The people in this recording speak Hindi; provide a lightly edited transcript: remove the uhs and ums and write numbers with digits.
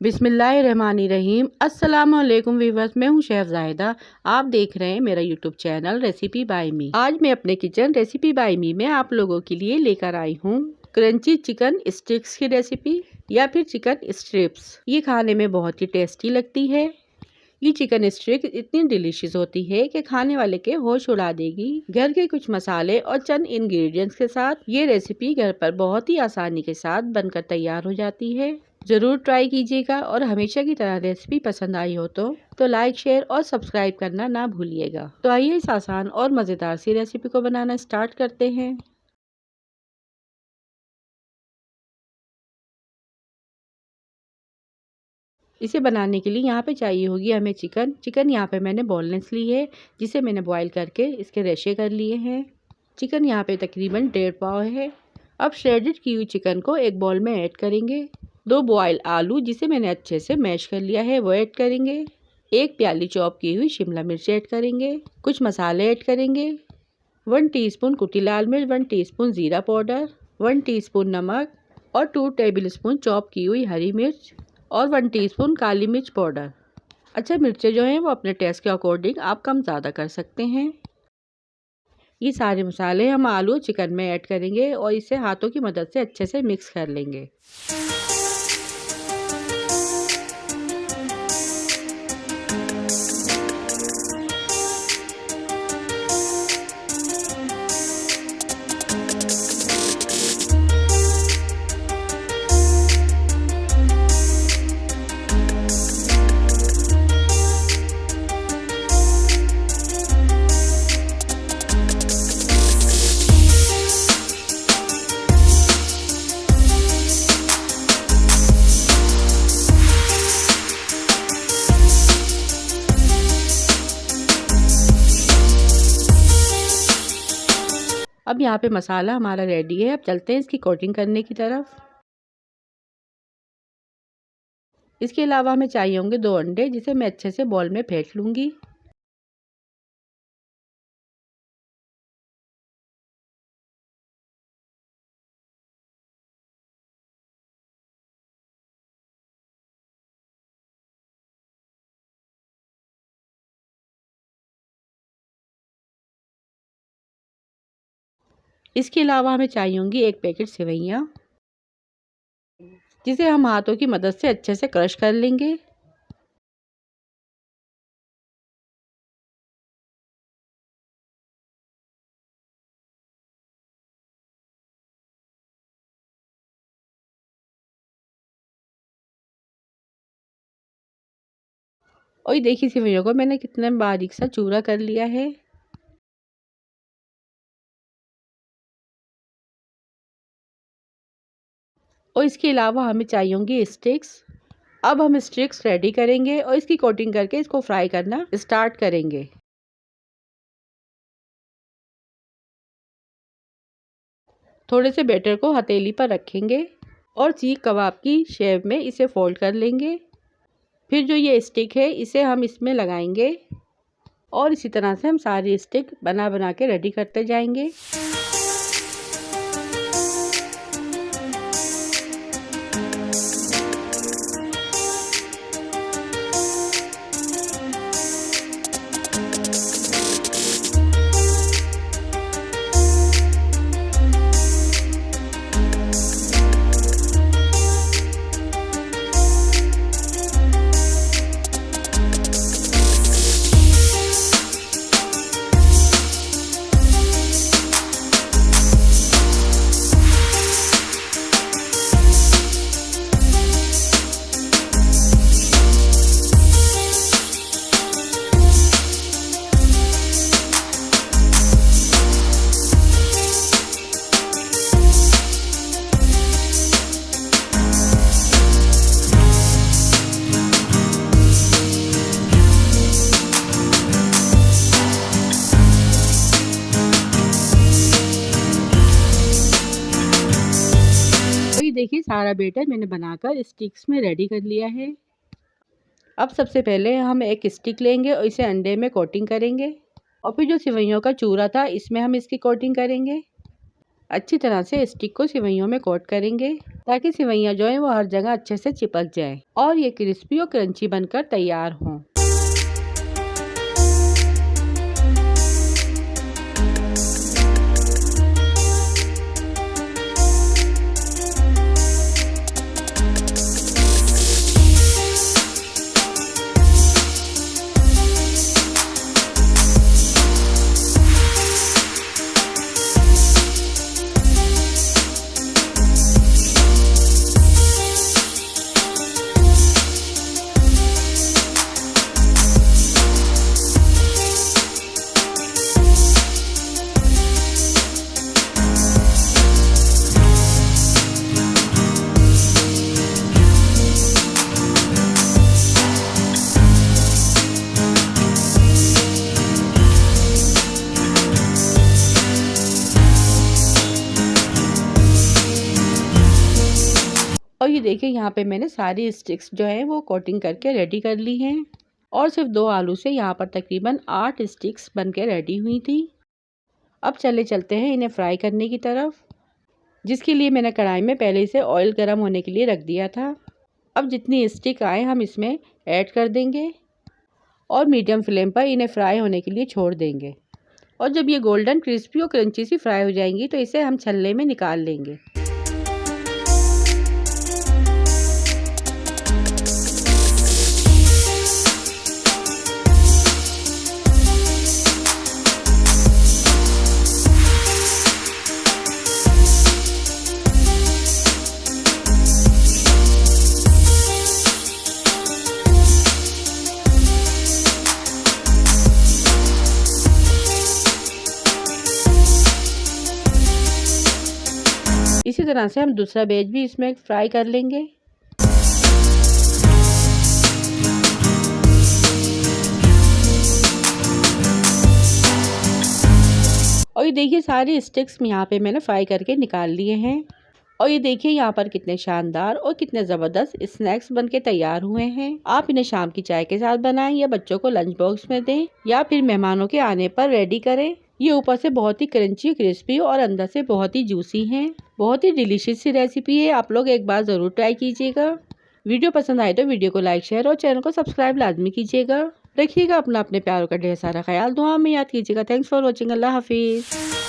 बिस्मिल्लाहिर्रहमानिर्रहीम। अस्सलामुअलैकुम वीवर्स, मैं हूं शेफ जाहिदा। आप देख रहे हैं मेरा यूट्यूब चैनल रेसिपी बाय मी। आज मैं अपने किचन रेसिपी बाय मी में आप लोगों के लिए लेकर आई हूं क्रंची चिकन स्टिक्स की रेसिपी या फिर चिकन स्ट्रिप्स। ये खाने में बहुत ही टेस्टी लगती है। ये चिकन स्ट्रिप इतनी डिलीशियस होती है कि खाने वाले के होश उड़ा देगी। घर के कुछ मसाले और चंद इंग्रेडिएंट्स के साथ ये रेसिपी घर पर बहुत ही आसानी के साथ बनकर तैयार हो जाती है। जरूर ट्राई कीजिएगा और हमेशा की तरह रेसिपी पसंद आई हो तो लाइक, शेयर और सब्सक्राइब करना ना भूलिएगा। तो आइए इस आसान और मज़ेदार सी रेसिपी को बनाना स्टार्ट करते हैं। इसे बनाने के लिए यहाँ पे चाहिए होगी हमें चिकन यहाँ पे मैंने बोनलेस ली है, जिसे मैंने बॉईल करके इसके रेशे कर लिए हैं। चिकन यहाँ पे तकरीबन 1.5 पाव है। अब श्रेडेड की हुई चिकन को एक बाउल में ऐड करेंगे। 2 बॉयल आलू जिसे मैंने अच्छे से मैश कर लिया है वो ऐड करेंगे। 1 प्याली चॉप की हुई शिमला मिर्च ऐड करेंगे। कुछ मसाले ऐड करेंगे। 1 टीस्पून कुटी लाल मिर्च, 1 टीस्पून ज़ीरा पाउडर, 1 टीस्पून नमक और 2 टेबलस्पून चॉप की हुई हरी मिर्च और 1 टीस्पून काली मिर्च पाउडर। अच्छा, मिर्चें जो हैं वो अपने टेस्ट के अकॉर्डिंग आप कम ज़्यादा कर सकते हैं। ये सारे मसाले हम आलू चिकन में ऐड करेंगे और इसे हाथों की मदद से अच्छे से मिक्स कर लेंगे। अब यहाँ पे मसाला हमारा रेडी है। अब चलते हैं इसकी कोटिंग करने की तरफ। इसके अलावा हमें चाहिए होंगे 2 अंडे, जिसे मैं अच्छे से बॉल में फेंट लूँगी। इसके अलावा हमें चाहिए होंगी 1 पैकेट सेवइयाँ, जिसे हम हाथों की मदद से अच्छे से क्रश कर लेंगे। और ये देखिए सेवइयों को मैंने कितने बारीक सा चूरा कर लिया है। और इसके अलावा हमें चाहिए होंगी स्टिक्स। अब हम स्टिक्स रेडी करेंगे और इसकी कोटिंग करके इसको फ्राई करना स्टार्ट करेंगे। थोड़े से बैटर को हथेली पर रखेंगे और सीख कबाब की शेप में इसे फोल्ड कर लेंगे। फिर जो ये स्टिक है इसे हम इसमें लगाएंगे और इसी तरह से हम सारी स्टिक बना बना के रेडी करते जाएंगे। देखिए सारा बैटर मैंने बनाकर स्टिक्स में रेडी कर लिया है। अब सबसे पहले हम एक स्टिक लेंगे और इसे अंडे में कोटिंग करेंगे और फिर जो सेवइयों का चूरा था इसमें हम इसकी कोटिंग करेंगे। अच्छी तरह से स्टिक को सेवइयों में कोट करेंगे ताकि सेवइयां जो है वो हर जगह अच्छे से चिपक जाए और ये क्रिस्पी और क्रंची बनकर तैयार हों। और ये देखिए यहाँ पे मैंने सारी स्टिक्स जो है वो कोटिंग करके रेडी कर ली हैं और सिर्फ 2 आलू से यहाँ पर तकरीबन 8 स्टिक्स बन के रेडी हुई थी। अब चलते हैं इन्हें फ्राई करने की तरफ, जिसके लिए मैंने कढ़ाई में पहले से ऑयल गर्म होने के लिए रख दिया था। अब जितनी स्टिक आए हम इसमें ऐड कर देंगे और मीडियम फ्लेम पर इन्हें फ्राई होने के लिए छोड़ देंगे। और जब ये गोल्डन क्रिस्पी और क्रंची सी फ्राई हो जाएंगी तो इसे हम छल्ले में निकाल लेंगे। इसी तरह से हम दूसरा बैच भी इसमें फ्राई कर लेंगे। और ये देखिए सारी स्टिक्स यहाँ पे मैंने फ्राई करके निकाल लिए हैं और ये देखिए यहाँ पर कितने शानदार और कितने ज़बरदस्त स्नैक्स बनके तैयार हुए हैं। आप इन्हें शाम की चाय के साथ बनाएं या बच्चों को लंच बॉक्स में दें या फिर मेहमानों के आने पर रेडी करें। ये ऊपर से बहुत ही क्रंची क्रिस्पी और अंदर से बहुत ही जूसी हैं। बहुत ही डिलीशियस सी रेसिपी है, आप लोग एक बार ज़रूर ट्राई कीजिएगा। वीडियो पसंद आए तो वीडियो को लाइक शेयर और चैनल को सब्सक्राइब लाजमी कीजिएगा। रखिएगा अपना अपने प्यारों का ढेर सारा ख्याल, दुआ में याद कीजिएगा। Thanks for watching. अल्लाह हाफिज़।